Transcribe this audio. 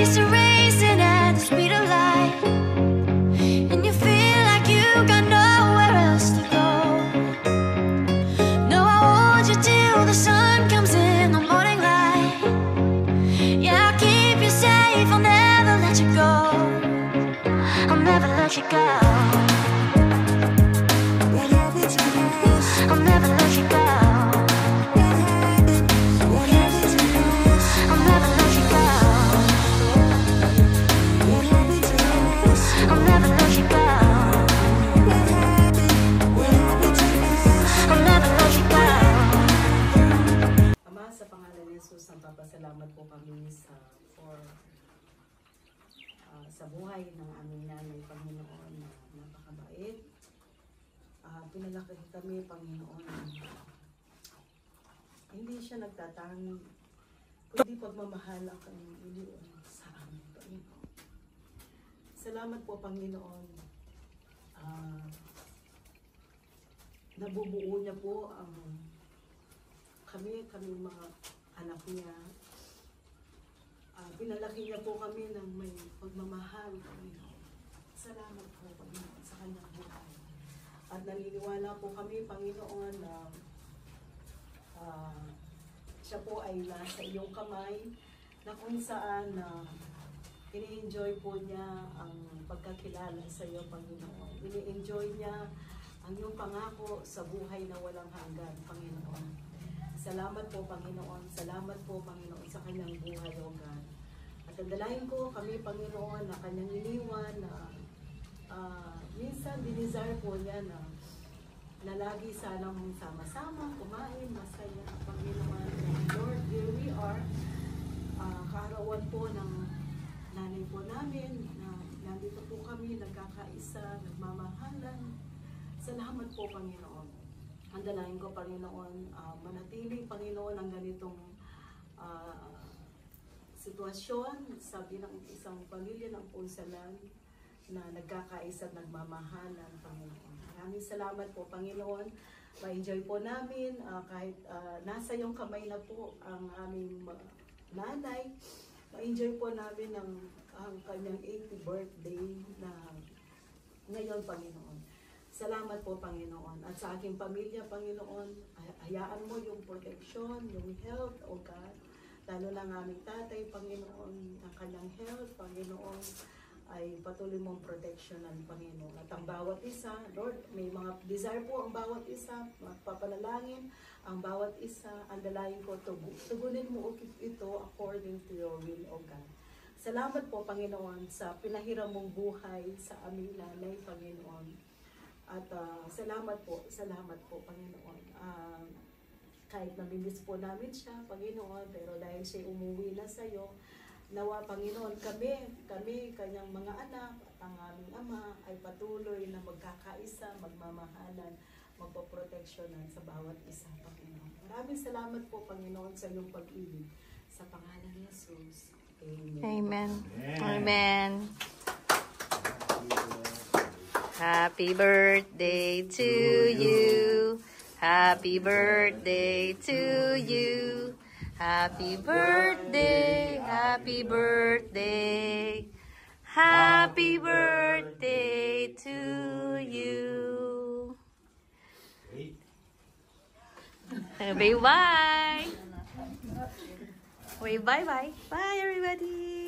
days are racing at the speed of light, and you feel like you got nowhere else to go. No, I hold you till the sun comes in the morning light. Yeah, I'll keep you safe, I'll never let you go. I'll never let you go. I'll never let you go. Nagpapasalamat po kami sa buhay ng aming nanay, Panginoon, na napakabait. Pinalaki kami, Panginoon. Hindi siya nagtatanging, kundi pagmamahal ang kanyang iniwan sa amin, Panginoon. Salamat po, Panginoon. Nabubuo niya po ang kami mga anak niya. Pinalaki niya po kami ng may pagmamahal, Panginoon. Salamat po, Panginoon, sa kanyang buhay. At naniniwala po kami, Panginoon, na siya po ay nasa iyong kamay, na kung saan ini-enjoy po niya ang pagkakilala sa iyo, Panginoon. Ini-enjoy niya ang iyong pangako sa buhay na walang hanggan, Panginoon. Salamat po, Panginoon. Salamat po, Panginoon, sa kanyang buhay, O God. At ang dalayan ko kami, Panginoon, na kanyang iniwan, na minsan dinesire po niya na lagi sanang sama-sama, kumain, masaya, Panginoon. Lord, here we are. Kaarawan po ng nanay po namin, na nandito po kami, nagkakaisa, nagmamahalan. Salamat po, Panginoon. Ang dalayan ko, Panginoon, manatili, Panginoon, ang ganitong sitwasyon sa ng isang pamilya ng Punsalan na nagkakaisa at nagmamahalan, Panginoon. Maraming salamat po, Panginoon. Ma-enjoy po namin kahit nasa iyong kamay na po ang aming nanay. Ma-enjoy po namin ang kanyang 80th birthday na ngayon, Panginoon. Salamat po, Panginoon. At sa aking pamilya, Panginoon, hayaan mo yung protection, yung health, O God. Lalo na ng aming tatay, Panginoon, ang kanyang health, Panginoon, ay patuloy mong protectionan, Panginoon. At ang bawat isa, Lord, may mga desire po ang bawat isa, magpapanalangin ang bawat isa. Ang dalayan ko, tugunin mo ito according to your will, O God. Salamat po, Panginoon, sa pinahiram mong buhay sa aming nanay, Panginoon. At salamat po, Panginoon. Kahit namimiss po namin siya, Panginoon, pero dahil siya umuwi na sa iyo, nawa, Panginoon, kami, kanyang mga anak, at ang aming ama, ay patuloy na magkakaisa, magmamahalan, magpoproteksyonan sa bawat isa, Panginoon. Maraming salamat po, Panginoon, sa iyong pag-ibig. Sa pangalan ni Jesus. Amen. Amen. Amen. Happy birthday to you. Happy birthday to you. Happy birthday, happy birthday. Happy birthday to you. Bye-bye. Wait, bye-bye. Bye, everybody.